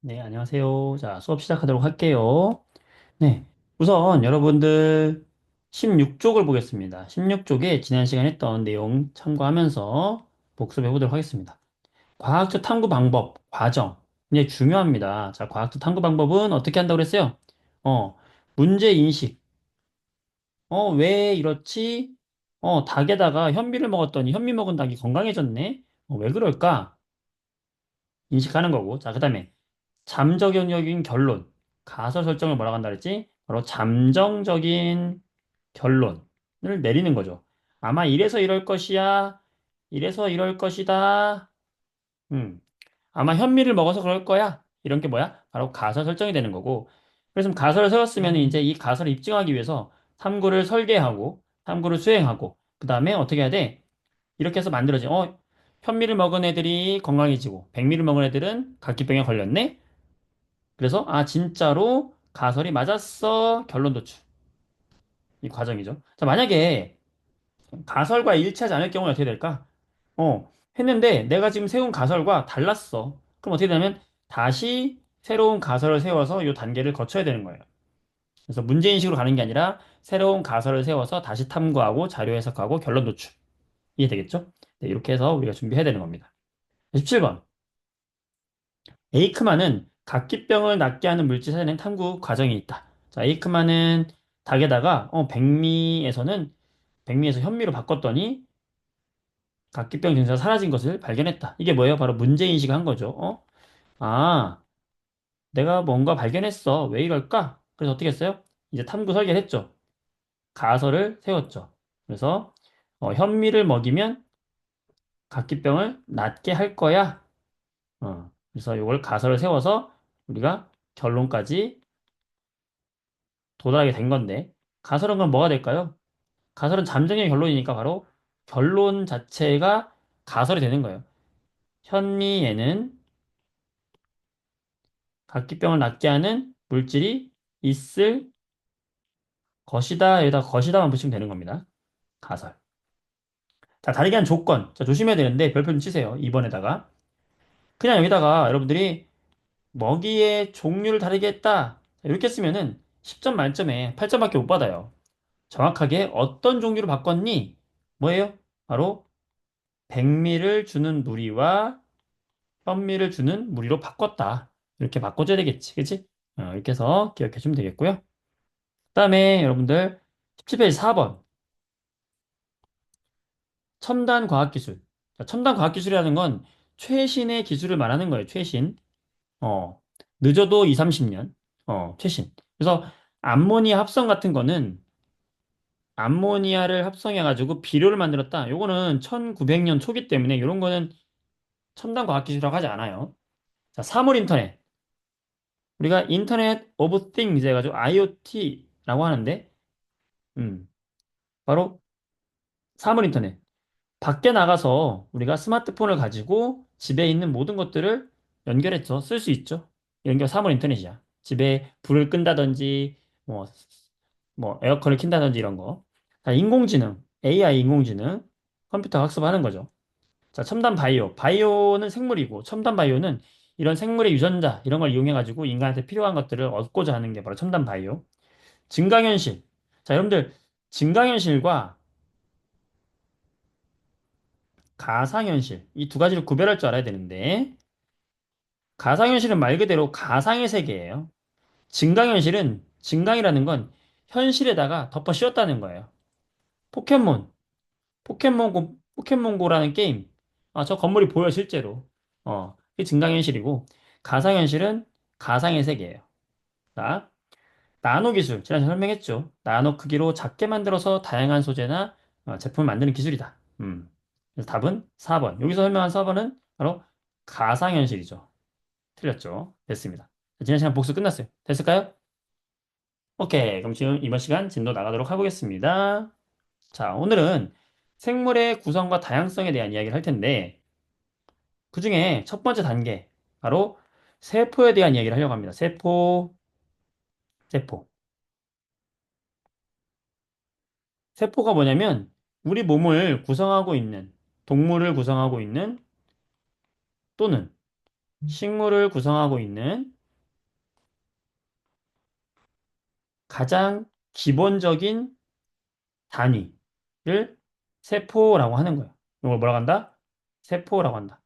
네, 안녕하세요. 자, 수업 시작하도록 할게요. 네, 우선 여러분들 16쪽을 보겠습니다. 16쪽에 지난 시간에 했던 내용 참고하면서 복습해 보도록 하겠습니다. 과학적 탐구 방법, 과정. 이제 중요합니다. 자, 과학적 탐구 방법은 어떻게 한다고 그랬어요? 어, 문제 인식. 왜 이렇지? 닭에다가 현미를 먹었더니 현미 먹은 닭이 건강해졌네? 왜 그럴까? 인식하는 거고. 자, 그다음에 잠정적인 결론. 가설 설정을 뭐라고 한다 그랬지? 바로 잠정적인 결론을 내리는 거죠. 아마 이래서 이럴 것이야. 이래서 이럴 것이다. 음. 아마 현미를 먹어서 그럴 거야. 이런 게 뭐야? 바로 가설 설정이 되는 거고. 그래서 가설을 세웠으면 이제 이 가설을 입증하기 위해서 탐구를 설계하고, 탐구를 수행하고, 그 다음에 어떻게 해야 돼? 이렇게 해서 만들어진, 현미를 먹은 애들이 건강해지고, 백미를 먹은 애들은 각기병에 걸렸네? 그래서 진짜로 가설이 맞았어. 결론 도출. 이 과정이죠. 자, 만약에 가설과 일치하지 않을 경우는 어떻게 될까? 했는데 내가 지금 세운 가설과 달랐어. 그럼 어떻게 되냐면 다시 새로운 가설을 세워서 이 단계를 거쳐야 되는 거예요. 그래서 문제인식으로 가는 게 아니라 새로운 가설을 세워서 다시 탐구하고 자료 해석하고 결론 도출. 이해되겠죠? 네, 이렇게 해서 우리가 준비해야 되는 겁니다. 17번. 에이크만은 각기병을 낫게 하는 물질 찾아낸 탐구 과정이 있다. 자, 에이크만은 닭에다가 백미에서 현미로 바꿨더니 각기병 증세가 사라진 것을 발견했다. 이게 뭐예요? 바로 문제인식을 한 거죠. 아, 내가 뭔가 발견했어. 왜 이럴까? 그래서 어떻게 했어요? 이제 탐구 설계를 했죠. 가설을 세웠죠. 그래서 현미를 먹이면 각기병을 낫게 할 거야. 그래서 이걸 가설을 세워서 우리가 결론까지 도달하게 된 건데 가설은 그럼 뭐가 될까요? 가설은 잠정의 결론이니까 바로 결론 자체가 가설이 되는 거예요. 현미에는 각기병을 낫게 하는 물질이 있을 것이다. 여기다 것이다만 붙이면 되는 겁니다. 가설. 자, 다르게 한 조건. 자, 조심해야 되는데 별표 좀 치세요. 2번에다가. 그냥 여기다가 여러분들이 먹이의 종류를 다르게 했다. 자, 이렇게 쓰면은 10점 만점에 8점밖에 못 받아요. 정확하게 어떤 종류로 바꿨니? 뭐예요? 바로 백미를 주는 무리와 현미를 주는 무리로 바꿨다. 이렇게 바꿔줘야 되겠지. 그치? 이렇게 해서 기억해 주면 되겠고요. 그다음에 여러분들 17페이지 4번. 첨단 과학기술. 자, 첨단 과학기술이라는 건 최신의 기술을 말하는 거예요. 최신. 어, 늦어도 2, 30년. 최신. 그래서 암모니아 합성 같은 거는 암모니아를 합성해가지고 비료를 만들었다. 요거는 1900년 초기 때문에 이런 거는 첨단 과학기술이라고 하지 않아요. 자, 사물 인터넷. 우리가 인터넷 오브 띵스 해가지고 IoT라고 하는데, 음, 바로 사물 인터넷. 밖에 나가서 우리가 스마트폰을 가지고 집에 있는 모든 것들을 연결해서 쓸 수 있죠. 연결 사물 인터넷이야. 집에 불을 끈다든지, 뭐, 에어컨을 킨다든지 이런 거. 자, 인공지능, AI 인공지능, 컴퓨터 학습하는 거죠. 자, 첨단 바이오. 바이오는 생물이고, 첨단 바이오는 이런 생물의 유전자, 이런 걸 이용해가지고 인간한테 필요한 것들을 얻고자 하는 게 바로 첨단 바이오. 증강현실. 자, 여러분들, 증강현실과 가상현실. 이 두 가지를 구별할 줄 알아야 되는데, 가상현실은 말 그대로 가상의 세계예요. 증강이라는 건 현실에다가 덮어 씌웠다는 거예요. 포켓몬, 포켓몬고라는 게임. 저 건물이 보여, 실제로. 이게 증강현실이고, 가상현실은 가상의 세계예요. 자, 나노 기술. 지난번에 설명했죠. 나노 크기로 작게 만들어서 다양한 소재나 제품을 만드는 기술이다. 그래서 답은 4번. 여기서 설명한 4번은 바로 가상현실이죠. 틀렸죠. 됐습니다. 지난 시간 복수 끝났어요. 됐을까요? 오케이. 그럼 지금 이번 시간 진도 나가도록 하겠습니다. 자, 오늘은 생물의 구성과 다양성에 대한 이야기를 할 텐데, 그 중에 첫 번째 단계, 바로 세포에 대한 이야기를 하려고 합니다. 세포. 세포가 뭐냐면, 우리 몸을 구성하고 있는, 동물을 구성하고 있는, 또는 식물을 구성하고 있는 가장 기본적인 단위를 세포라고 하는 거예요. 이걸 뭐라고 한다? 세포라고 한다.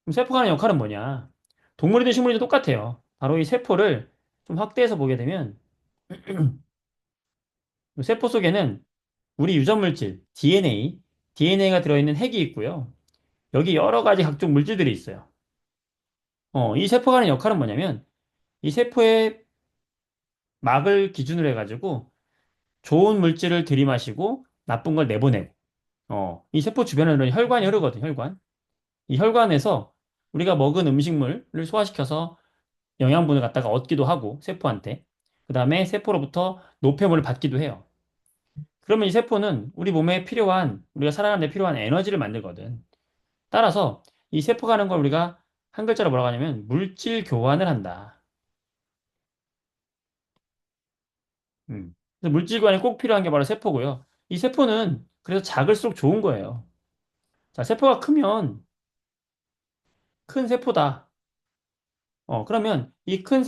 그럼 세포가 하는 역할은 뭐냐? 동물이든 식물이든 똑같아요. 바로 이 세포를 좀 확대해서 보게 되면 이 세포 속에는 우리 유전물질, DNA가 들어있는 핵이 있고요. 여기 여러 가지 각종 물질들이 있어요. 이 세포가 하는 역할은 뭐냐면 이 세포의 막을 기준으로 해가지고 좋은 물질을 들이마시고 나쁜 걸 내보내고 이 세포 주변에는 혈관이 흐르거든, 혈관. 이 혈관에서 우리가 먹은 음식물을 소화시켜서 영양분을 갖다가 얻기도 하고, 세포한테. 그 다음에 세포로부터 노폐물을 받기도 해요. 그러면 이 세포는 우리 몸에 필요한, 우리가 살아가는 데 필요한 에너지를 만들거든. 따라서 이 세포가 하는 걸 우리가 한 글자로 뭐라고 하냐면 물질 교환을 한다. 그래서 물질 교환이 꼭 필요한 게 바로 세포고요. 이 세포는 그래서 작을수록 좋은 거예요. 자, 세포가 크면 큰 세포다. 그러면 이 큰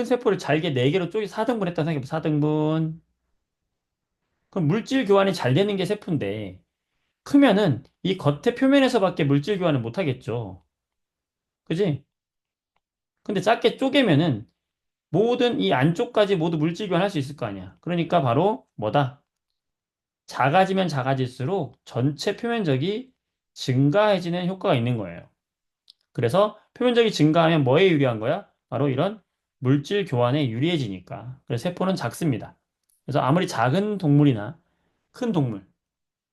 세포를 잘게 4개로 쪼개 4등분 했다 생각해봐. 4등분. 그럼 물질 교환이 잘 되는 게 세포인데, 크면은 이 겉에 표면에서밖에 물질 교환을 못 하겠죠. 그지? 근데 작게 쪼개면은 모든 이 안쪽까지 모두 물질 교환할 수 있을 거 아니야. 그러니까 바로 뭐다? 작아지면 작아질수록 전체 표면적이 증가해지는 효과가 있는 거예요. 그래서 표면적이 증가하면 뭐에 유리한 거야? 바로 이런 물질 교환에 유리해지니까. 그래서 세포는 작습니다. 그래서 아무리 작은 동물이나 큰 동물,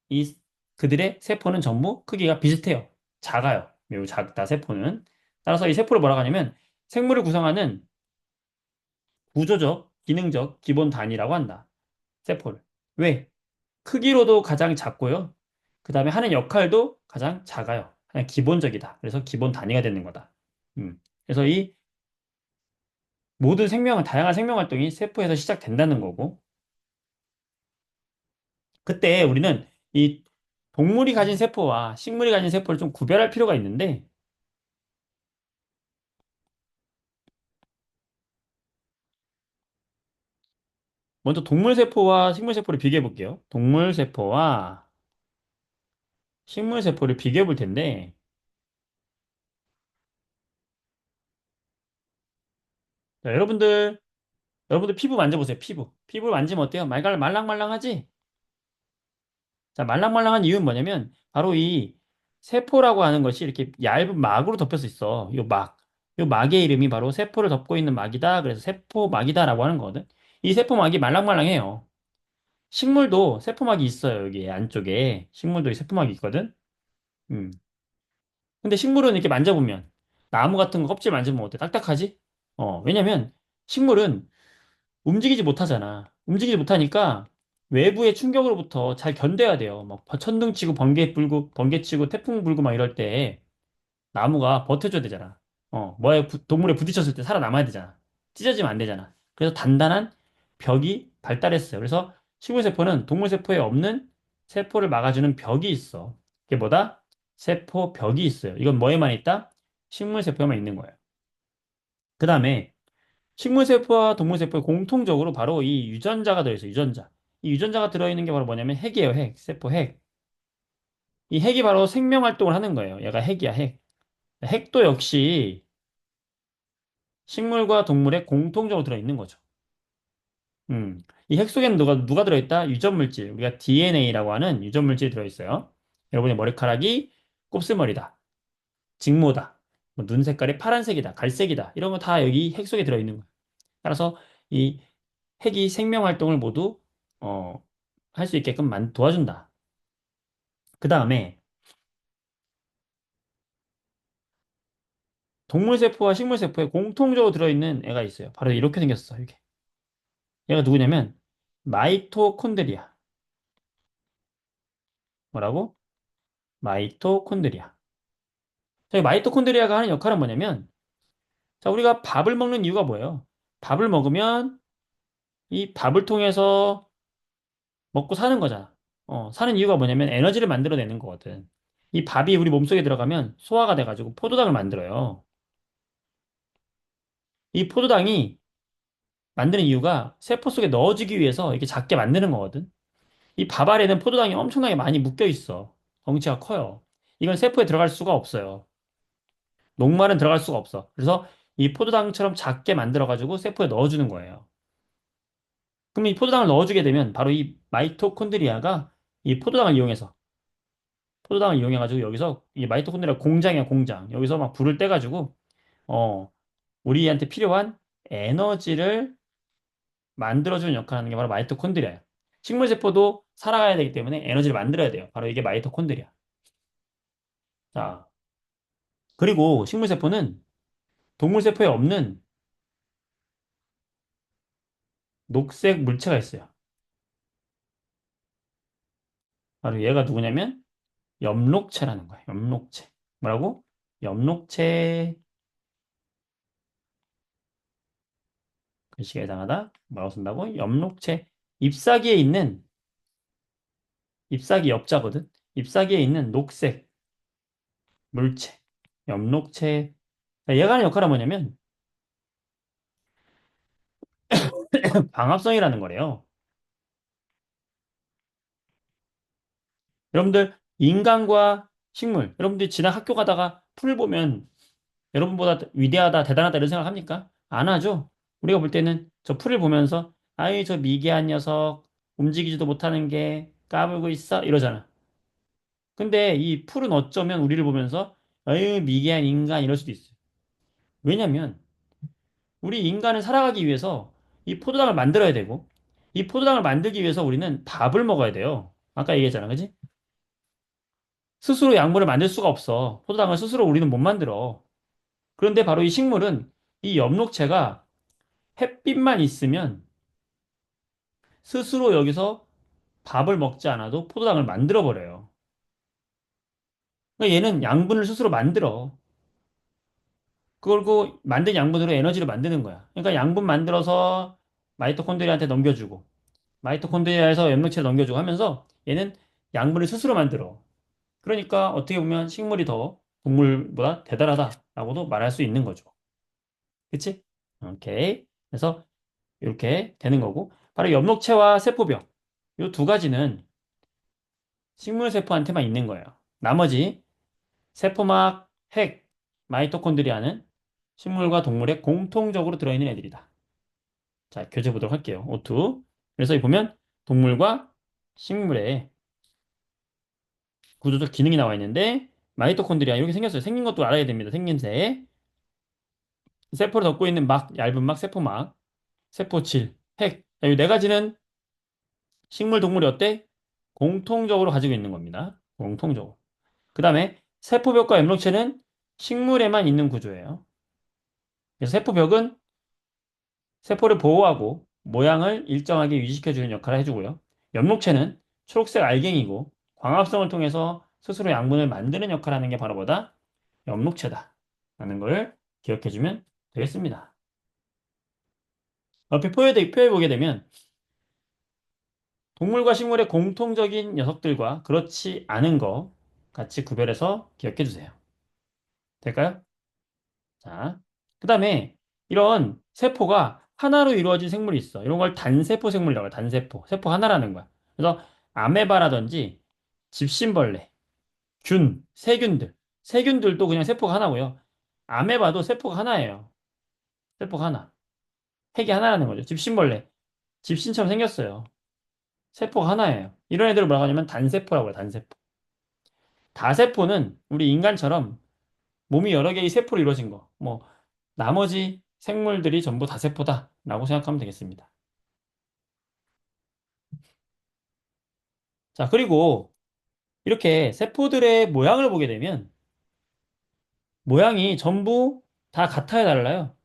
이 그들의 세포는 전부 크기가 비슷해요. 작아요. 매우 작다, 세포는. 따라서 이 세포를 뭐라고 하냐면 생물을 구성하는 구조적, 기능적 기본 단위라고 한다. 세포를. 왜? 크기로도 가장 작고요. 그 다음에 하는 역할도 가장 작아요. 그냥 기본적이다. 그래서 기본 단위가 되는 거다. 그래서 이 모든 다양한 생명 활동이 세포에서 시작된다는 거고, 그때 우리는 이 동물이 가진 세포와 식물이 가진 세포를 좀 구별할 필요가 있는데, 먼저 동물 세포와 식물 세포를 비교해 볼게요. 동물 세포와 식물 세포를 비교해 볼 텐데, 자, 여러분들 피부 만져보세요. 피부. 피부를 만지면 어때요? 말랑말랑하지? 자, 말랑말랑한 이유는 뭐냐면, 바로 이 세포라고 하는 것이 이렇게 얇은 막으로 덮여서 있어. 이 막. 이 막의 이름이 바로 세포를 덮고 있는 막이다. 그래서 세포막이다라고 하는 거거든. 이 세포막이 말랑말랑해요. 식물도 세포막이 있어요. 여기 안쪽에. 식물도 이 세포막이 있거든. 음. 근데 식물은 이렇게 만져보면, 나무 같은 거 껍질 만지면 어때? 딱딱하지? 왜냐면 식물은 움직이지 못하잖아. 움직이지 못하니까 외부의 충격으로부터 잘 견뎌야 돼요. 막 천둥 치고 번개 치고 태풍 불고 막 이럴 때 나무가 버텨줘야 되잖아. 동물에 부딪혔을 때 살아남아야 되잖아. 찢어지면 안 되잖아. 그래서 단단한 벽이 발달했어요. 그래서 식물세포는 동물세포에 없는 세포를 막아주는 벽이 있어. 그게 뭐다? 세포벽이 있어요. 이건 뭐에만 있다? 식물세포에만 있는 거예요. 그 다음에 식물세포와 동물세포에 공통적으로 바로 이 유전자가 들어있어요. 유전자. 이 유전자가 들어있는 게 바로 뭐냐면 핵이에요. 핵. 세포 핵. 이 핵이 바로 생명 활동을 하는 거예요. 얘가 핵이야, 핵. 핵도 역시 식물과 동물에 공통적으로 들어있는 거죠. 이 핵 속에는 누가 들어있다? 유전물질. 우리가 DNA라고 하는 유전물질이 들어있어요. 여러분의 머리카락이 곱슬머리다. 직모다. 뭐눈 색깔이 파란색이다. 갈색이다. 이런 거 다 여기 핵 속에 들어있는 거예요. 따라서 이 핵이 생명 활동을 모두 어, 할 수 있게끔 도와준다. 그 다음에 동물 세포와 식물 세포에 공통적으로 들어있는 애가 있어요. 바로 이렇게 생겼어. 이게. 얘가 누구냐면 마이토콘드리아. 뭐라고? 마이토콘드리아. 자, 이 마이토콘드리아가 하는 역할은 뭐냐면, 자, 우리가 밥을 먹는 이유가 뭐예요? 밥을 먹으면 이 밥을 통해서 먹고 사는 거잖아. 사는 이유가 뭐냐면 에너지를 만들어내는 거거든. 이 밥이 우리 몸속에 들어가면 소화가 돼가지고 포도당을 만들어요. 이 포도당이 만드는 이유가 세포 속에 넣어주기 위해서 이렇게 작게 만드는 거거든. 이 밥 알에는 포도당이 엄청나게 많이 묶여 있어. 덩치가 커요. 이건 세포에 들어갈 수가 없어요. 녹말은 들어갈 수가 없어. 그래서 이 포도당처럼 작게 만들어가지고 세포에 넣어주는 거예요. 그럼 이 포도당을 넣어주게 되면 바로 이 마이토콘드리아가 이 포도당을 이용해가지고 여기서 이 마이토콘드리아 공장이야, 공장. 여기서 막 불을 떼가지고 어 우리한테 필요한 에너지를 만들어주는 역할을 하는 게 바로 마이토콘드리아예요. 식물세포도 살아가야 되기 때문에 에너지를 만들어야 돼요. 바로 이게 마이토콘드리아. 자, 그리고 식물세포는 동물세포에 없는 녹색 물체가 있어요. 바로 얘가 누구냐면 엽록체라는 거예요. 엽록체. 뭐라고? 엽록체. 글씨가 이상하다. 뭐라고 쓴다고? 엽록체. 잎사귀에 있는, 잎사귀 엽자거든. 잎사귀에 있는 녹색 물체. 엽록체. 자, 얘가 하는 역할은 뭐냐면 방합성이라는 거래요. 여러분들 인간과 식물, 여러분들이 지난 학교 가다가 풀 보면 여러분보다 위대하다, 대단하다 이런 생각 합니까? 안 하죠? 우리가 볼 때는 저 풀을 보면서 아이 저 미개한 녀석 움직이지도 못하는 게 까불고 있어 이러잖아. 근데 이 풀은 어쩌면 우리를 보면서 아유 미개한 인간 이럴 수도 있어요. 왜냐면 우리 인간은 살아가기 위해서 이 포도당을 만들어야 되고 이 포도당을 만들기 위해서 우리는 밥을 먹어야 돼요. 아까 얘기했잖아, 그지? 스스로 약물을 만들 수가 없어. 포도당을 스스로 우리는 못 만들어. 그런데 바로 이 식물은 이 엽록체가 햇빛만 있으면 스스로 여기서 밥을 먹지 않아도 포도당을 만들어 버려요. 그러니까 얘는 양분을 스스로 만들어. 그걸고 만든 양분으로 에너지를 만드는 거야. 그러니까 양분 만들어서 마이토콘드리아한테 넘겨주고 마이토콘드리아에서 엽록체를 넘겨주고 하면서 얘는 양분을 스스로 만들어. 그러니까 어떻게 보면 식물이 더 동물보다 대단하다라고도 말할 수 있는 거죠. 그치? 오케이. 그래서 이렇게 되는 거고 바로 엽록체와 세포벽 이 두 가지는 식물세포한테만 있는 거예요. 나머지 세포막, 핵, 마이토콘드리아는 식물과 동물에 공통적으로 들어있는 애들이다. 자, 교재 보도록 할게요. O2. 그래서 여기 보면 동물과 식물의 구조적 기능이 나와 있는데 마이토콘드리아 이렇게 생겼어요. 생긴 것도 알아야 됩니다. 생김새. 세포를 덮고 있는 막, 얇은 막, 세포막, 세포질, 핵. 자, 이 네 가지는 식물, 동물이 어때? 공통적으로 가지고 있는 겁니다. 공통적으로. 그 다음에 세포벽과 엽록체는 식물에만 있는 구조예요. 그래서 세포벽은 세포를 보호하고 모양을 일정하게 유지시켜주는 역할을 해주고요. 엽록체는 초록색 알갱이고 광합성을 통해서 스스로 양분을 만드는 역할을 하는 게 바로 뭐다? 엽록체다. 라는 걸 기억해주면 되겠습니다. 옆에 표에 보게 되면 동물과 식물의 공통적인 녀석들과 그렇지 않은 거 같이 구별해서 기억해 주세요. 될까요? 자, 그 다음에 이런 세포가 하나로 이루어진 생물이 있어. 이런 걸 단세포 생물이라고 해요. 단세포. 세포 하나라는 거야. 그래서 아메바라든지 집신벌레, 균, 세균들. 세균들도 그냥 세포가 하나고요. 아메바도 세포가 하나예요. 세포가 하나. 핵이 하나라는 거죠. 집신벌레. 집신처럼 생겼어요. 세포가 하나예요. 이런 애들을 뭐라고 하냐면 단세포라고 해요. 단세포. 다세포는 우리 인간처럼 몸이 여러 개의 세포로 이루어진 거. 뭐 나머지 생물들이 전부 다세포다라고 생각하면 되겠습니다. 자, 그리고 이렇게 세포들의 모양을 보게 되면 모양이 전부 다 같아야 달라요.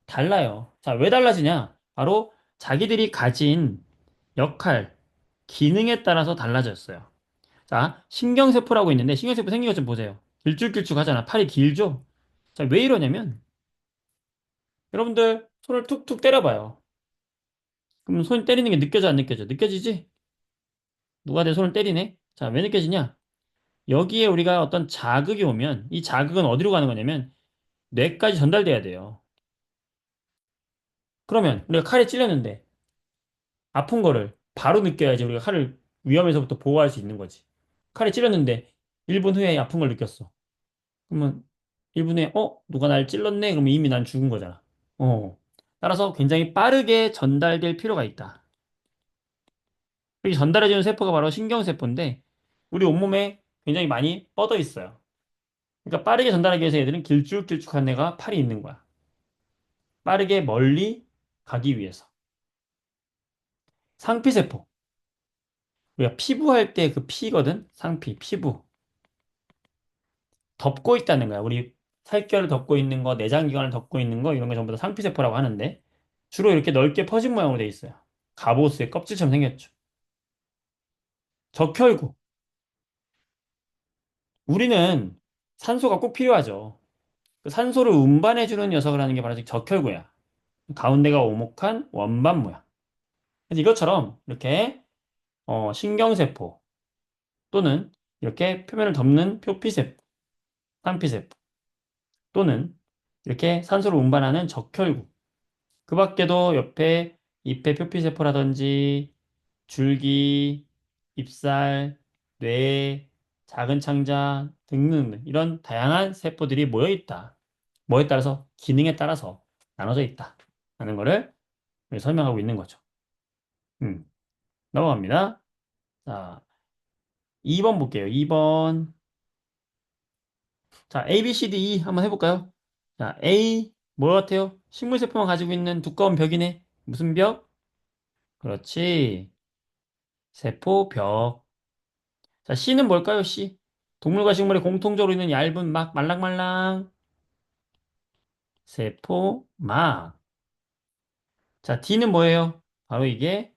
달라요. 자, 왜 달라지냐? 바로 자기들이 가진 역할, 기능에 따라서 달라졌어요. 자, 신경세포라고 있는데 신경세포 생긴 것 좀 보세요. 길쭉길쭉 하잖아. 팔이 길죠? 자, 왜 이러냐면 여러분들 손을 툭툭 때려봐요. 그럼 손 때리는 게 느껴져 안 느껴져? 느껴지지? 누가 내 손을 때리네? 자, 왜 느껴지냐? 여기에 우리가 어떤 자극이 오면 이 자극은 어디로 가는 거냐면 뇌까지 전달돼야 돼요. 그러면 우리가 칼에 찔렸는데 아픈 거를 바로 느껴야지 우리가 칼을 위험에서부터 보호할 수 있는 거지. 칼에 찔렸는데 1분 후에 아픈 걸 느꼈어. 그러면 1분 후에 누가 날 찔렀네? 그러면 이미 난 죽은 거잖아. 어. 따라서 굉장히 빠르게 전달될 필요가 있다. 이 전달해주는 세포가 바로 신경세포인데 우리 온몸에 굉장히 많이 뻗어 있어요. 그러니까 빠르게 전달하기 위해서 얘들은 길쭉길쭉한 애가 팔이 있는 거야. 빠르게 멀리 가기 위해서. 상피세포. 우리가 피부할 때 그 피거든? 상피, 피부. 덮고 있다는 거야. 우리 살결을 덮고 있는 거, 내장기관을 덮고 있는 거, 이런 거 전부 다 상피세포라고 하는데, 주로 이렇게 넓게 퍼진 모양으로 돼 있어요. 갑옷의 껍질처럼 생겼죠. 적혈구. 우리는 산소가 꼭 필요하죠. 그 산소를 운반해주는 녀석을 하는 게 바로 적혈구야. 가운데가 오목한 원반 모양. 그래서 이것처럼 이렇게 신경세포 또는 이렇게 표면을 덮는 표피세포, 상피세포 또는 이렇게 산소를 운반하는 적혈구. 그 밖에도 옆에 잎의 표피세포라든지 줄기, 잎살, 뇌, 작은 창자 등등 이런 다양한 세포들이 모여 있다. 뭐에 따라서 기능에 따라서 나눠져 있다. 라는 거를 설명하고 있는 거죠. 음, 넘어갑니다. 자, 2번 볼게요. 2번. 자, A, B, C, D, E 한번 해볼까요? 자, A, 뭐 같아요? 식물세포만 가지고 있는 두꺼운 벽이네. 무슨 벽? 그렇지. 세포벽. 자, C는 뭘까요, C? 동물과 식물의 공통적으로 있는 얇은 막, 말랑말랑. 세포막. 자, D는 뭐예요? 바로 이게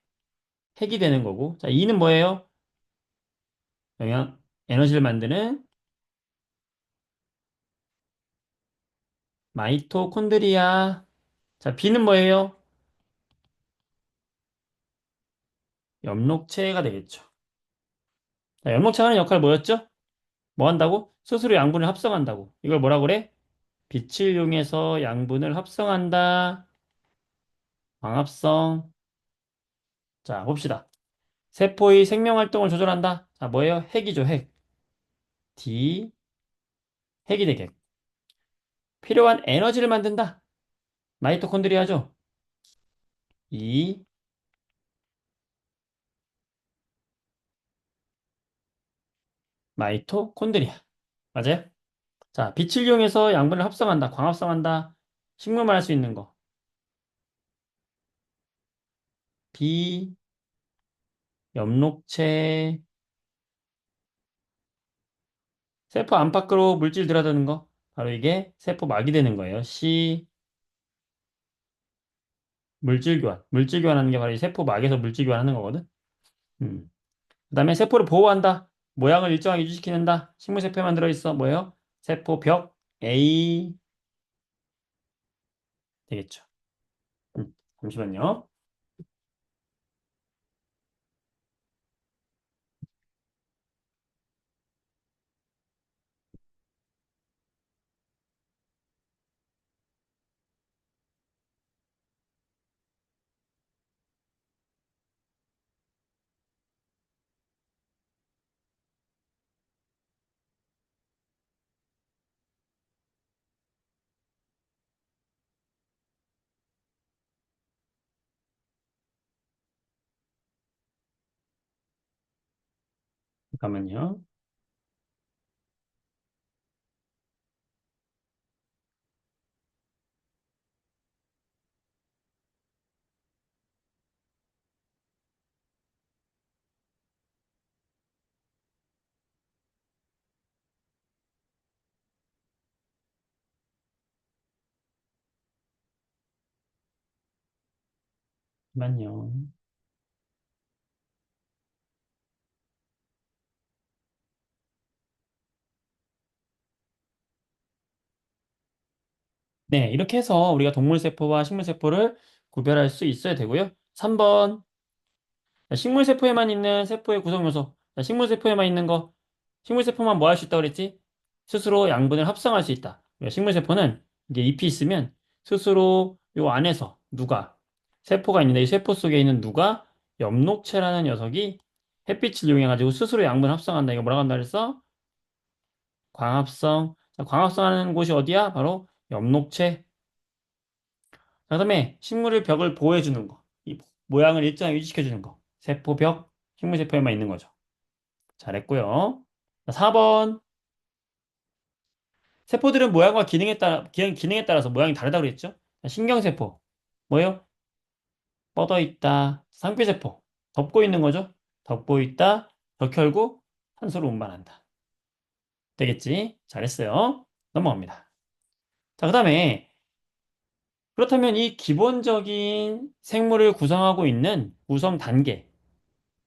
핵이 되는 거고. 자, E는 뭐예요? 영양, 에너지를 만드는 마이토콘드리아. 자, B는 뭐예요? 엽록체가 되겠죠. 자, 엽록체가 하는 역할 뭐였죠? 뭐 한다고? 스스로 양분을 합성한다고. 이걸 뭐라 그래? 빛을 이용해서 양분을 합성한다. 광합성. 자, 봅시다. 세포의 생명 활동을 조절한다. 자, 뭐예요? 핵이죠, 핵. D, 핵이 되게. 필요한 에너지를 만든다. 마이토콘드리아죠. E, 마이토콘드리아. 맞아요? 자, 빛을 이용해서 양분을 합성한다. 광합성한다. 식물만 할 수 있는 거. B, 엽록체. 세포 안팎으로 물질 들어가는 거. 바로 이게 세포막이 되는 거예요. C, 물질 교환. 물질 교환하는 게 바로 이 세포막에서 물질 교환하는 거거든. 음. 그다음에 세포를 보호한다. 모양을 일정하게 유지시키는다. 식물세포에만 들어있어. 뭐예요? 세포벽 A 되겠죠. 잠시만요. 잠깐만요. 잠깐만요. 네, 이렇게 해서 우리가 동물세포와 식물세포를 구별할 수 있어야 되고요. 3번. 식물세포에만 있는 세포의 구성요소. 자, 식물세포에만 있는 거. 식물세포만 뭐 할 수 있다고 그랬지? 스스로 양분을 합성할 수 있다. 식물세포는 이게 잎이 있으면 스스로 요 안에서 누가 세포가 있는데 이 세포 속에 있는 누가 엽록체라는 녀석이 햇빛을 이용해가지고 스스로 양분을 합성한다. 이거 뭐라고 한다 그랬어? 광합성. 자, 광합성하는 곳이 어디야? 바로 엽록체. 자, 그다음에 식물의 벽을 보호해주는 거. 이 모양을 일정하게 유지시켜주는 거. 세포벽, 식물세포에만 있는 거죠. 잘했고요. 자, 4번. 세포들은 모양과 기능에 따라서 모양이 다르다고 그랬죠? 자, 신경세포. 뭐예요? 뻗어 있다. 상피세포. 덮고 있는 거죠? 덮고 있다. 덕혈구. 산소를 운반한다. 되겠지? 잘했어요. 넘어갑니다. 자, 그 다음에 그렇다면 이 기본적인 생물을 구성하고 있는 구성 단계.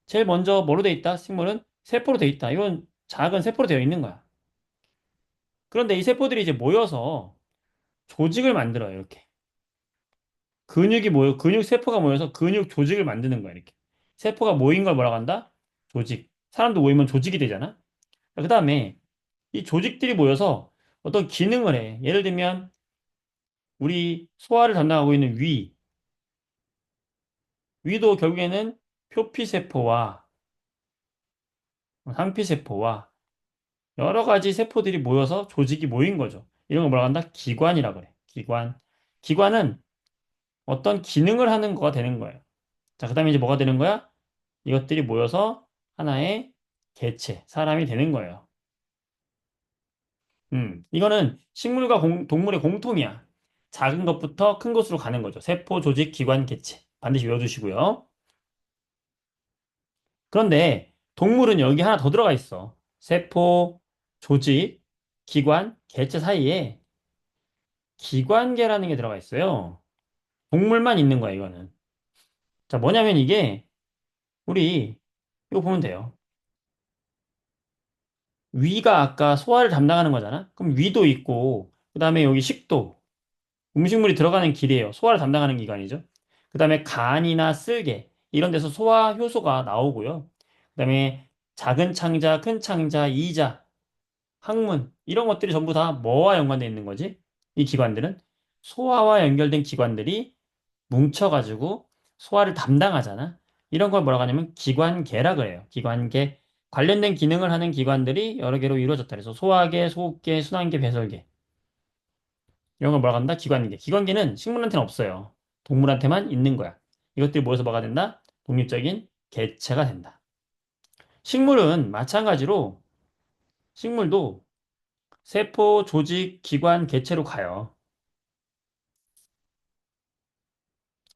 제일 먼저 뭐로 돼 있다? 식물은 세포로 돼 있다. 이건 작은 세포로 되어 있는 거야. 그런데 이 세포들이 이제 모여서 조직을 만들어요. 이렇게. 근육 세포가 모여서 근육 조직을 만드는 거야. 이렇게. 세포가 모인 걸 뭐라고 한다? 조직. 사람도 모이면 조직이 되잖아? 그 다음에 이 조직들이 모여서 어떤 기능을 해. 예를 들면 우리 소화를 담당하고 있는 위도 결국에는 표피세포와 상피세포와 여러 가지 세포들이 모여서 조직이 모인 거죠. 이런 걸 뭐라고 한다? 기관이라고 그래. 기관. 기관은 어떤 기능을 하는 거가 되는 거예요. 자, 그 다음에 이제 뭐가 되는 거야? 이것들이 모여서 하나의 개체, 사람이 되는 거예요. 이거는 식물과 동물의 공통이야. 작은 것부터 큰 것으로 가는 거죠. 세포, 조직, 기관, 개체. 반드시 외워두시고요. 그런데 동물은 여기 하나 더 들어가 있어. 세포, 조직, 기관, 개체 사이에 기관계라는 게 들어가 있어요. 동물만 있는 거야, 이거는. 자, 뭐냐면 이게 우리 이거 보면 돼요. 위가 아까 소화를 담당하는 거잖아. 그럼 위도 있고 그다음에 여기 식도, 음식물이 들어가는 길이에요. 소화를 담당하는 기관이죠. 그다음에 간이나 쓸개 이런 데서 소화 효소가 나오고요. 그다음에 작은 창자, 큰 창자, 이자, 항문 이런 것들이 전부 다 뭐와 연관되어 있는 거지? 이 기관들은 소화와 연결된 기관들이 뭉쳐가지고 소화를 담당하잖아. 이런 걸 뭐라고 하냐면 기관계라 그래요. 기관계. 관련된 기능을 하는 기관들이 여러 개로 이루어졌다. 그래서 소화계, 소흡계, 순환계, 배설계. 이런 걸 뭐라고 한다? 기관계. 기관계는 식물한테는 없어요. 동물한테만 있는 거야. 이것들이 모여서 뭐가 된다? 독립적인 개체가 된다. 식물은 마찬가지로 식물도 세포, 조직, 기관, 개체로 가요.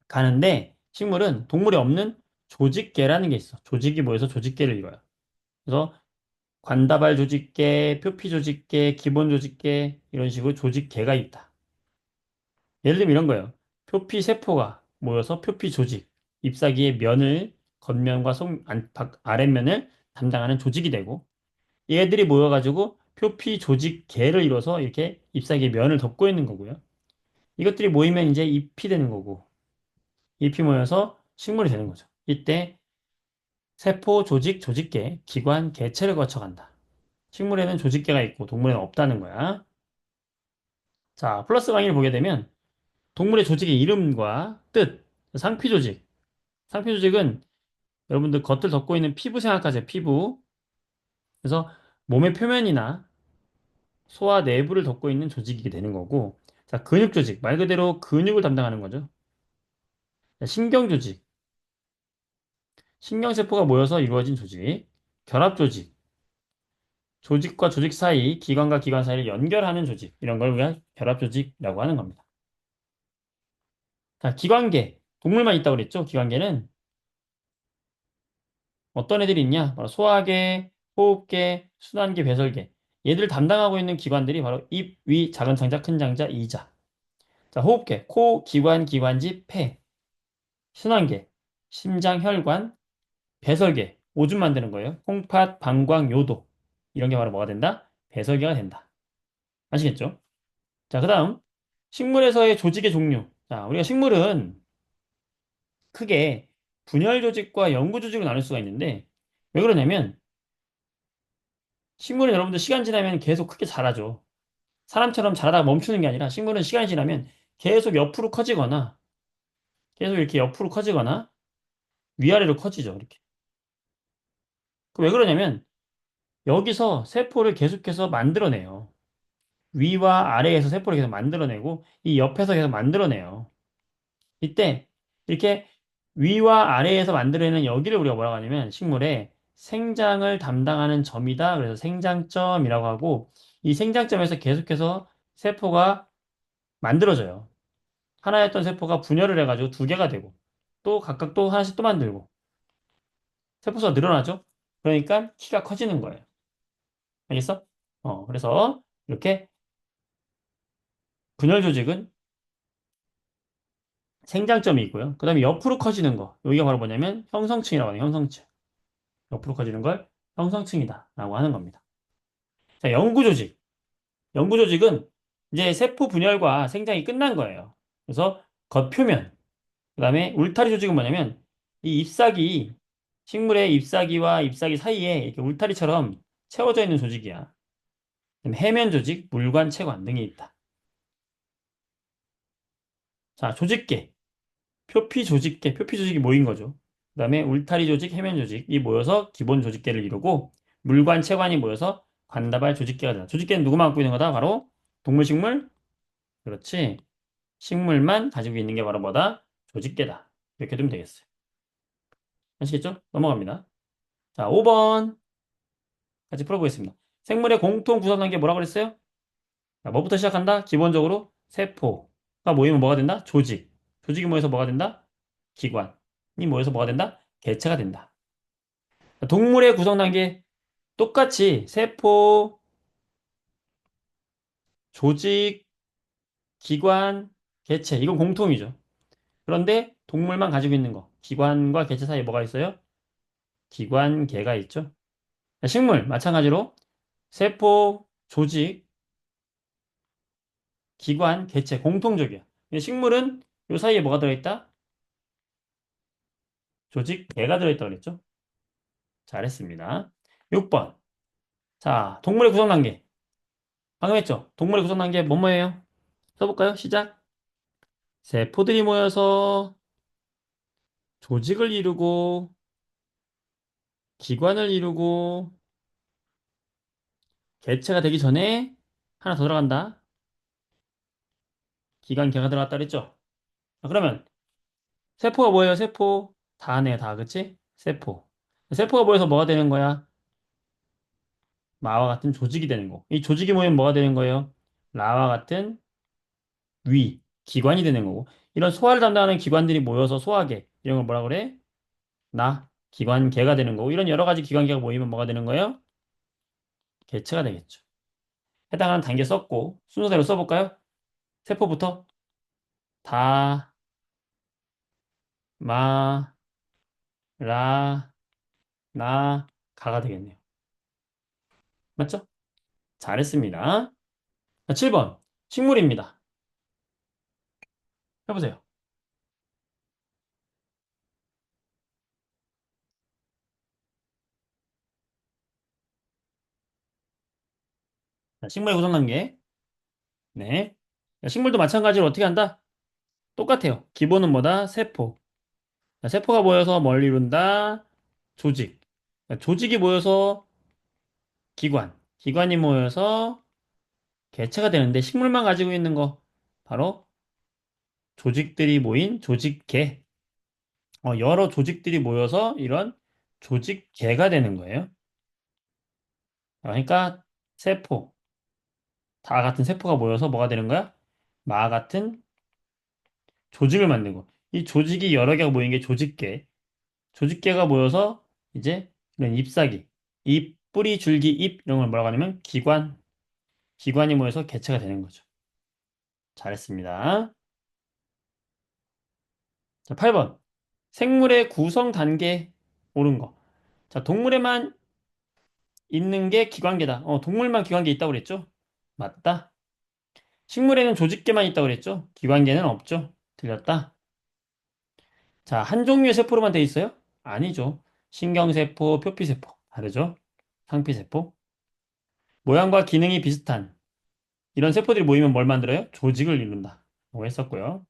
가는데 식물은 동물이 없는 조직계라는 게 있어. 조직이 모여서 조직계를 이뤄요. 그래서 관다발 조직계, 표피 조직계, 기본 조직계 이런 식으로 조직계가 있다. 예를 들면 이런 거예요. 표피 세포가 모여서 표피 조직, 잎사귀의 면을 겉면과 아랫면을 담당하는 조직이 되고 얘들이 모여가지고 표피 조직계를 이뤄서 이렇게 잎사귀의 면을 덮고 있는 거고요. 이것들이 모이면 이제 잎이 되는 거고 잎이 모여서 식물이 되는 거죠. 이때 세포, 조직, 조직계, 기관, 개체를 거쳐간다. 식물에는 조직계가 있고 동물에는 없다는 거야. 자, 플러스 강의를 보게 되면 동물의 조직의 이름과 뜻, 상피 조직. 상피 조직은 여러분들 겉을 덮고 있는 피부 생각하세요. 피부. 그래서 몸의 표면이나 소화 내부를 덮고 있는 조직이 되는 거고. 자, 근육 조직. 말 그대로 근육을 담당하는 거죠. 자, 신경 조직. 신경세포가 모여서 이루어진 조직. 결합 조직. 조직과 조직 사이, 기관과 기관 사이를 연결하는 조직. 이런 걸 우리가 결합 조직이라고 하는 겁니다. 자, 기관계. 동물만 있다고 그랬죠? 기관계는 어떤 애들이 있냐? 바로 소화계, 호흡계, 순환계, 배설계. 얘들을 담당하고 있는 기관들이 바로 입, 위, 작은 창자, 큰 창자, 이자. 자, 호흡계. 코, 기관, 기관지, 폐. 순환계. 심장, 혈관, 배설계. 오줌 만드는 거예요. 콩팥, 방광, 요도. 이런 게 바로 뭐가 된다? 배설계가 된다. 아시겠죠? 자, 그 다음. 식물에서의 조직의 종류. 자, 우리가 식물은 크게 분열 조직과 영구 조직으로 나눌 수가 있는데, 왜 그러냐면, 식물은 여러분들 시간 지나면 계속 크게 자라죠. 사람처럼 자라다가 멈추는 게 아니라 식물은 시간이 지나면 계속 옆으로 커지거나 계속 이렇게 옆으로 커지거나 위아래로 커지죠. 이렇게. 왜 그러냐면 여기서 세포를 계속해서 만들어내요. 위와 아래에서 세포를 계속 만들어내고 이 옆에서 계속 만들어내요. 이때 이렇게 위와 아래에서 만들어내는 여기를 우리가 뭐라고 하냐면 식물의 생장을 담당하는 점이다. 그래서 생장점이라고 하고 이 생장점에서 계속해서 세포가 만들어져요. 하나였던 세포가 분열을 해가지고 두 개가 되고 또 각각 또 하나씩 또 만들고 세포수가 늘어나죠. 그러니까 키가 커지는 거예요. 알겠어? 그래서 이렇게 분열 조직은 생장점이 있고요. 그 다음에 옆으로 커지는 거. 여기가 바로 뭐냐면 형성층이라고 하는 형성층. 옆으로 커지는 걸 형성층이다. 라고 하는 겁니다. 자, 영구 조직. 영구 조직은 이제 세포 분열과 생장이 끝난 거예요. 그래서 겉표면. 그 다음에 울타리 조직은 뭐냐면 이 잎사귀, 식물의 잎사귀와 잎사귀 사이에 이렇게 울타리처럼 채워져 있는 조직이야. 그다음에 해면 조직, 물관, 체관 등이 있다. 자, 조직계. 표피 조직계, 표피 조직이 모인 거죠. 그 다음에 울타리 조직, 해면 조직이 모여서 기본 조직계를 이루고 물관, 체관이 모여서 관다발 조직계가 된다. 조직계는 누구만 갖고 있는 거다? 바로 동물, 식물? 그렇지. 식물만 가지고 있는 게 바로 뭐다? 조직계다. 이렇게 되면 되겠어요. 아시겠죠? 넘어갑니다. 자, 5번 같이 풀어보겠습니다. 생물의 공통 구성 단계 뭐라고 그랬어요? 자, 뭐부터 시작한다? 기본적으로 세포가 모이면 뭐가 된다? 조직. 조직이 모여서 뭐가 된다? 기관이 모여서 뭐가 된다? 개체가 된다. 동물의 구성 단계 똑같이 세포, 조직, 기관, 개체 이건 공통이죠. 그런데 동물만 가지고 있는 거 기관과 개체 사이에 뭐가 있어요? 기관계가 있죠. 식물 마찬가지로 세포, 조직, 기관, 개체 공통적이야. 식물은 요 사이에 뭐가 들어있다? 조직계가 들어있다고 그랬죠. 잘했습니다. 6번. 자, 동물의 구성 단계. 방금 했죠? 동물의 구성 단계 뭐뭐예요? 써볼까요? 시작. 세포들이 모여서 조직을 이루고 기관을 이루고 개체가 되기 전에 하나 더 들어간다. 기관, 개가 들어갔다 그랬죠? 자, 그러면 세포가 뭐예요? 세포 다 하네, 다. 그치? 세포. 세포가 모여서 뭐가 되는 거야? 마와 같은 조직이 되는 거. 이 조직이 모이면 뭐가 되는 거예요? 라와 같은 기관이 되는 거고. 이런 소화를 담당하는 기관들이 모여서 소화계. 이런 걸 뭐라 그래? 기관계가 되는 거고. 이런 여러 가지 기관계가 모이면 뭐가 되는 거예요? 개체가 되겠죠. 해당하는 단계 썼고, 순서대로 써볼까요? 세포부터 다, 마, 라, 나, 가가 되겠네요. 맞죠? 잘했습니다. 자, 7번. 식물입니다. 해보세요. 자, 식물의 구성 단계. 네. 자, 식물도 마찬가지로 어떻게 한다? 똑같아요. 기본은 뭐다? 세포. 자, 세포가 모여서 뭘 이룬다? 조직. 자, 조직이 모여서 기관. 기관이 모여서 개체가 되는데 식물만 가지고 있는 거 바로 조직들이 모인 조직계. 여러 조직들이 모여서 이런 조직계가 되는 거예요. 그러니까 세포, 다 같은 세포가 모여서 뭐가 되는 거야? 마 같은 조직을 만들고 이 조직이 여러 개가 모인 게 조직계. 조직계가 모여서 이제 이런 잎사귀, 잎, 뿌리, 줄기, 잎 이런 걸 뭐라고 하냐면 기관, 기관이 모여서 개체가 되는 거죠. 잘했습니다. 자, 8번. 생물의 구성 단계 옳은 거. 자, 동물에만 있는 게 기관계다. 동물만 기관계 있다고 그랬죠? 맞다. 식물에는 조직계만 있다고 그랬죠? 기관계는 없죠? 틀렸다. 자, 한 종류의 세포로만 돼 있어요? 아니죠. 신경세포, 표피세포. 다르죠? 상피세포. 모양과 기능이 비슷한 이런 세포들이 모이면 뭘 만들어요? 조직을 이룬다. 라고 했었고요.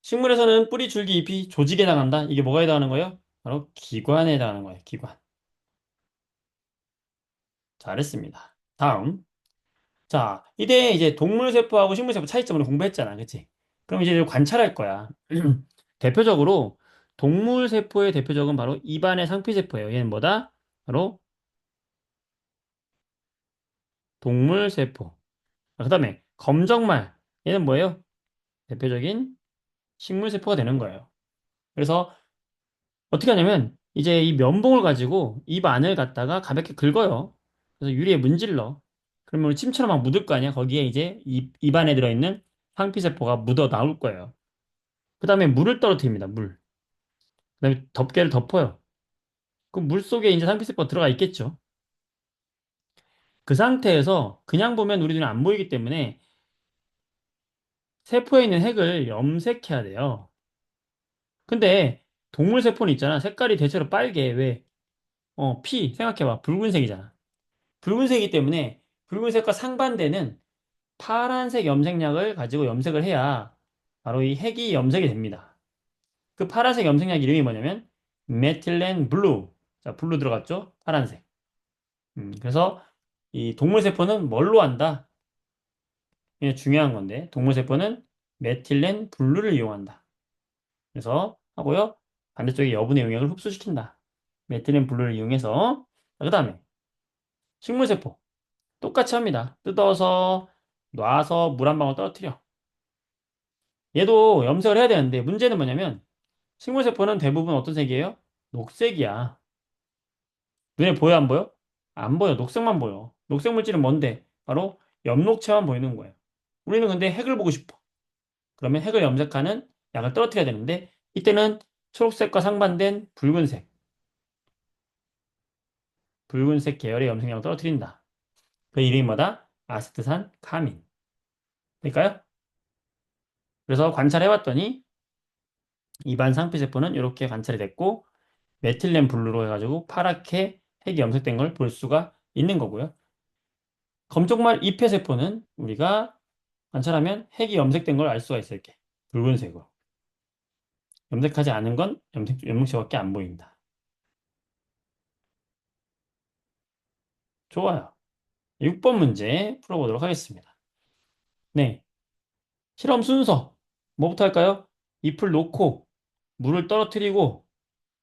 식물에서는 뿌리, 줄기, 잎이 조직에 해당한다. 이게 뭐가 해당하는 거예요? 바로 기관에 해당하는 거예요. 기관. 잘했습니다. 다음. 자, 이때 이제 동물세포하고 식물세포 차이점을 공부했잖아. 그치? 그럼 이제 관찰할 거야. 대표적으로 동물세포의 대표적은 바로 입안의 상피세포예요. 얘는 뭐다? 바로 동물세포. 그 다음에 검정말. 얘는 뭐예요? 대표적인 식물세포가 되는 거예요. 그래서 어떻게 하냐면 이제 이 면봉을 가지고 입 안을 갖다가 가볍게 긁어요. 그래서 유리에 문질러. 그러면 침처럼 막 묻을 거 아니야. 거기에 이제 입 안에 들어있는 상피세포가 묻어 나올 거예요. 그 다음에 물을 떨어뜨립니다. 물. 그 다음에 덮개를 덮어요. 그 물 속에 이제 상피세포가 들어가 있겠죠. 그 상태에서 그냥 보면 우리 눈에 안 보이기 때문에 세포에 있는 핵을 염색해야 돼요. 근데 동물 세포는 있잖아. 색깔이 대체로 빨개. 왜? 피. 생각해봐. 붉은색이잖아. 붉은색이기 때문에 붉은색과 상반되는 파란색 염색약을 가지고 염색을 해야 바로 이 핵이 염색이 됩니다. 그 파란색 염색약 이름이 뭐냐면 메틸렌 블루. 자, 블루 들어갔죠? 파란색. 그래서 이 동물세포는 뭘로 한다? 이게 중요한 건데 동물세포는 메틸렌 블루를 이용한다. 그래서 하고요. 반대쪽에 여분의 용액을 흡수시킨다. 메틸렌 블루를 이용해서 그 다음에 식물세포 똑같이 합니다. 뜯어서 놔서 물 한 방울 떨어뜨려. 얘도 염색을 해야 되는데 문제는 뭐냐면 식물세포는 대부분 어떤 색이에요? 녹색이야. 눈에 보여 안 보여? 안 보여. 녹색만 보여. 녹색 물질은 뭔데? 바로 엽록체만 보이는 거예요. 우리는 근데 핵을 보고 싶어. 그러면 핵을 염색하는 약을 떨어뜨려야 되는데 이때는 초록색과 상반된 붉은색 계열의 염색약을 떨어뜨린다. 그 이름이 뭐다? 아세트산 카민. 될까요? 그래서 관찰해봤더니 입안 상피세포는 이렇게 관찰이 됐고 메틸렌 블루로 해가지고 파랗게 핵이 염색된 걸 볼 수가 있는 거고요. 검정말 잎의 세포는 우리가 관찰하면 핵이 염색된 걸 알 수가 있어요. 이렇게 붉은색으로. 염색하지 않은 건 염색체밖에 안 보인다. 좋아요. 6번 문제 풀어보도록 하겠습니다. 네. 실험 순서. 뭐부터 할까요? 잎을 놓고 물을 떨어뜨리고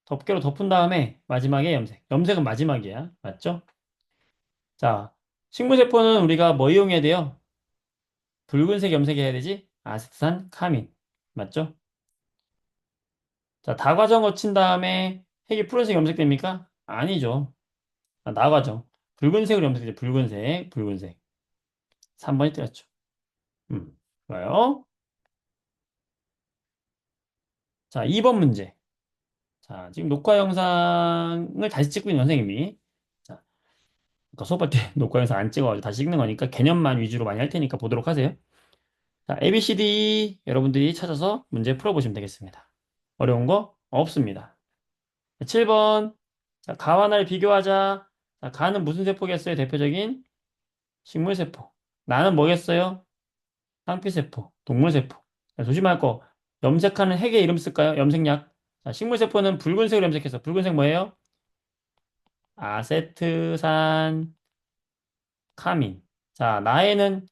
덮개로 덮은 다음에 마지막에 염색. 염색은 마지막이야. 맞죠? 자, 식물세포는 우리가 뭐 이용해야 돼요? 붉은색 염색해야 되지? 아세트산 카민. 맞죠? 자, 다과정 거친 다음에 핵이 푸른색 염색됩니까? 아니죠. 나과정. 붉은색으로 염색되죠. 붉은색, 붉은색. 3번이 틀렸죠. 좋아요. 자, 2번 문제. 자, 지금 녹화 영상을 다시 찍고 있는 선생님이. 자, 아까 수업할 때 녹화 영상 안 찍어가지고 다시 찍는 거니까 개념만 위주로 많이 할 테니까 보도록 하세요. 자, ABCD 여러분들이 찾아서 문제 풀어보시면 되겠습니다. 어려운 거 없습니다. 7번. 자, 가와 나를 비교하자. 자, 가는 무슨 세포겠어요? 대표적인 식물세포. 나는 뭐겠어요? 상피세포, 동물세포. 자, 조심할 거. 염색하는 핵의 이름 쓸까요? 염색약. 자, 식물세포는 붉은색으로 염색해서 붉은색 뭐예요? 아세트산 카민. 자, 나에는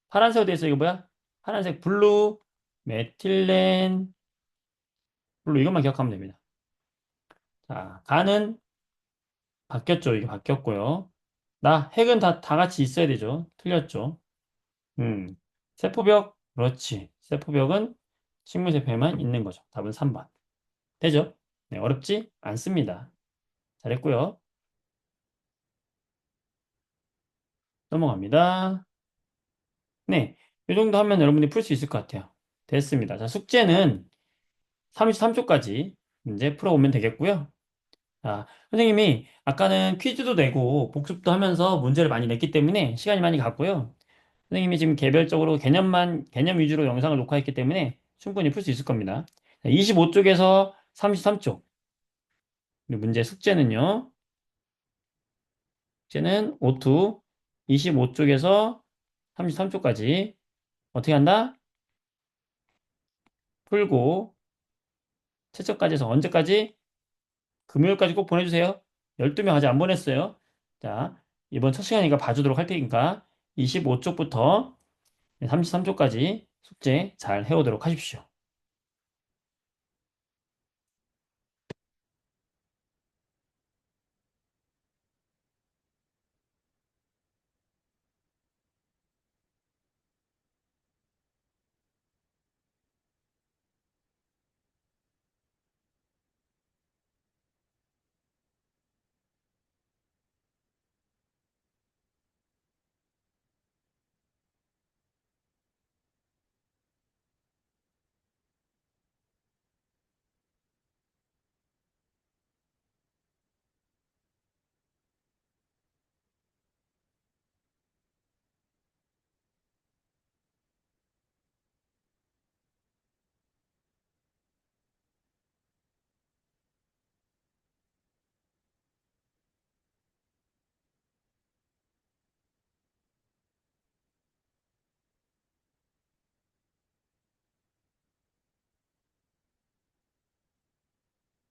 파란색으로 돼 있어. 이거 뭐야? 파란색 블루, 메틸렌, 블루. 이것만 기억하면 됩니다. 자, 가는 바뀌었죠. 이게 바뀌었고요. 나 핵은 다 같이 있어야 되죠. 틀렸죠. 음. 세포벽. 그렇지. 세포벽은 식물세포에만 있는 거죠. 답은 3번. 되죠? 네, 어렵지 않습니다. 잘했고요. 넘어갑니다. 네, 이 정도 하면 여러분이 풀 수 있을 것 같아요. 됐습니다. 자, 숙제는 33초까지 이제 풀어보면 되겠고요. 자, 선생님이 아까는 퀴즈도 내고 복습도 하면서 문제를 많이 냈기 때문에 시간이 많이 갔고요. 선생님이 지금 개별적으로 개념 위주로 영상을 녹화했기 때문에 충분히 풀 수 있을 겁니다. 25쪽에서 33쪽. 문제 숙제는요. 숙제는 O2 25쪽에서 33쪽까지 어떻게 한다? 풀고 채점까지 해서 언제까지? 금요일까지 꼭 보내주세요. 12명 아직 안 보냈어요. 자, 이번 첫 시간이니까 봐주도록 할 테니까 25쪽부터 33쪽까지 숙제 잘 해오도록 하십시오.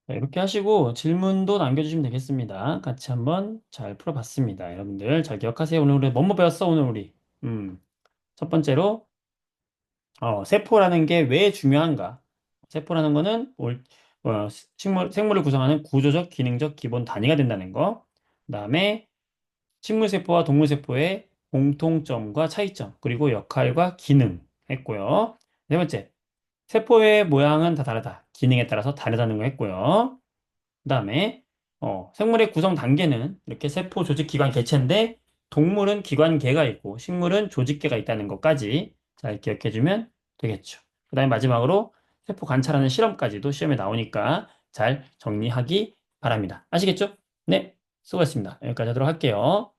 자, 이렇게 하시고 질문도 남겨주시면 되겠습니다. 같이 한번 잘 풀어봤습니다. 여러분들 잘 기억하세요. 오늘 우리 뭐뭐 배웠어? 오늘 우리 첫 번째로 세포라는 게 왜 중요한가? 세포라는 거는 생물을 구성하는 구조적, 기능적 기본 단위가 된다는 거. 그다음에 식물세포와 동물세포의 공통점과 차이점, 그리고 역할과 기능 했고요. 네 번째, 세포의 모양은 다 다르다. 기능에 따라서 다르다는 거 했고요. 그다음에 생물의 구성 단계는 이렇게 세포, 조직, 기관, 개체인데 동물은 기관계가 있고 식물은 조직계가 있다는 것까지 잘 기억해주면 되겠죠. 그다음에 마지막으로 세포 관찰하는 실험까지도 시험에 나오니까 잘 정리하기 바랍니다. 아시겠죠? 네, 수고했습니다. 여기까지 하도록 할게요.